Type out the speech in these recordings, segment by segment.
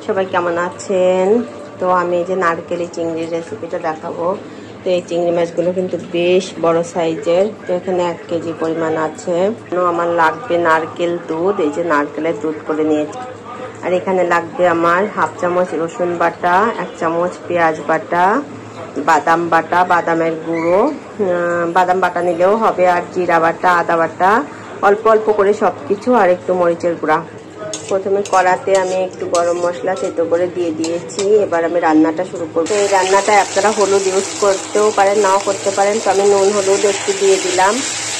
সবাই কেমন আছেন? তো আমি এই যে নারকেলি চিংড়ির রেসিপিটা দেখাবো। তো এই চিংড়ি মাছগুলো কিন্তু বেশ বড় সাইজের। তো এখানে 1 কেজি পরিমাণ আছে। আমার লাগবে নারকেল দুধ, এই যে নারকেলের দুধ করে নিয়েছি। আর এখানে লাগবে আমার 1/2 চামচ রসুন বাটা, 1 চামচ পেঁয়াজ বাটা, বাদাম বাটা, বাদামের গুঁড়ো, বাদাম বাটা নিলেও হবে, আর জিরা বাটা, আদা বাটা, অল্প অল্প করে সব কিছু, আর একটু মরিচের গুঁড়া। প্রথমে কড়াতে আমি একটু গরম মশলা থেতো করে দিয়ে দিয়েছি। এবার আমি রান্নাটা শুরু করবো। এই রান্নাটা আপনারা হলুদ ইউজ করতেও পারেন, নাও করতে পারেন। তো আমি নুন হলুদ একটু দিয়ে দিলাম।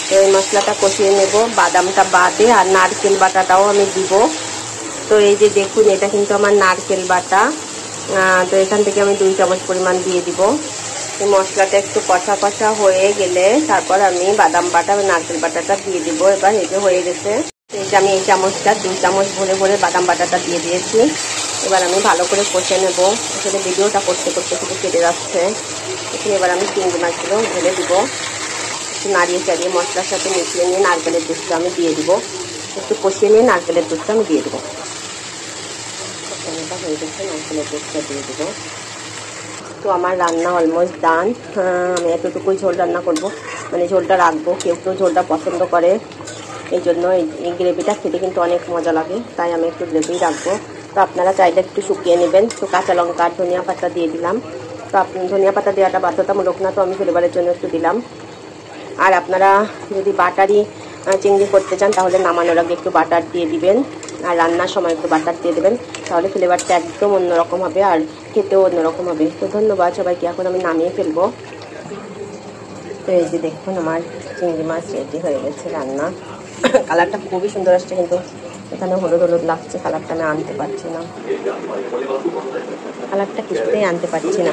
তো এই মশলাটা কষিয়ে নেব, বাদামটা বাদে, আর নারকেল বাটাটাও আমি দিব। তো এই যে দেখুন, এটা কিন্তু আমার নারকেল বাটা। তো এখান থেকে আমি 2 চামচ পরিমাণ দিয়ে দিব। এই মশলাটা একটু কষা কষা হয়ে গেলে তারপর আমি বাদাম বাটা বা নারকেল বাটাটা দিয়ে দিব। এবার এই যে হয়ে গেছে, এই যে আমি এই চামচটা 2 চামচ ভরে ভরে বাদাম বাটাটা দিয়ে দিয়েছি। এবার আমি ভালো করে কষে নেব। আসলে ভিডিওটা করতে করতে শুধু কেটে যাচ্ছে। এখানে এবার আমি চিংড়ি মাছগুলো ঢেলে দিব। একটু নাড়িয়ে চাড়িয়ে মশলার সাথে মিশিয়ে নিয়ে নারকেলের দুধটা আমি দিয়ে দিব। একটু কষিয়ে নিয়ে নারকেলের দুধটা আমি দিয়ে দেবো। হয়ে গেছে, নারকেলের দুধটা দিয়ে দেবো। তো আমার রান্না অলমোস্ট ডান। আমি এতটুকুই ঝোল রান্না করব, মানে ঝোলটা রাখবো। কেউ কেউ ঝোলটা পছন্দ করে, এই জন্য এই গ্রেভিটা খেতে কিন্তু অনেক মজা লাগে, তাই আমি একটু গ্রেভি রাখবো। তো আপনারা চাইলে একটু শুকিয়ে নেবেন। তো কাঁচা লঙ্কা আর ধনিয়া পাতা দিয়ে দিলাম। তো আপনি ধনিয়া পাতা দেওয়াটা বাধ্যতামূলক না, তো আমি ফ্লেভারের জন্য একটু দিলাম। আর আপনারা যদি বাটারি চিংড়ি করতে চান তাহলে নামানোর আগে একটু বাটার দিয়ে দিবেন, আর রান্নার সময় একটু বাটার দিয়ে দেবেন। তাহলে ফ্লেভারটা একদম অন্যরকম হবে, আর খেতেও অন্যরকম হবে। তো ধন্যবাদ সবাইকে। এখন আমি নামিয়ে ফেলবো। তো এই যে দেখুন, আমার চিংড়ি মাছ রেডি হয়ে গেছে রান্না। কালারটা খুবই সুন্দর আসছে, কিন্তু এখানে হলুদ হলুদ লাগছে। কালারটা আমি আনতে পারছি না, কালারটা কিছুতেই আনতে পারছি না।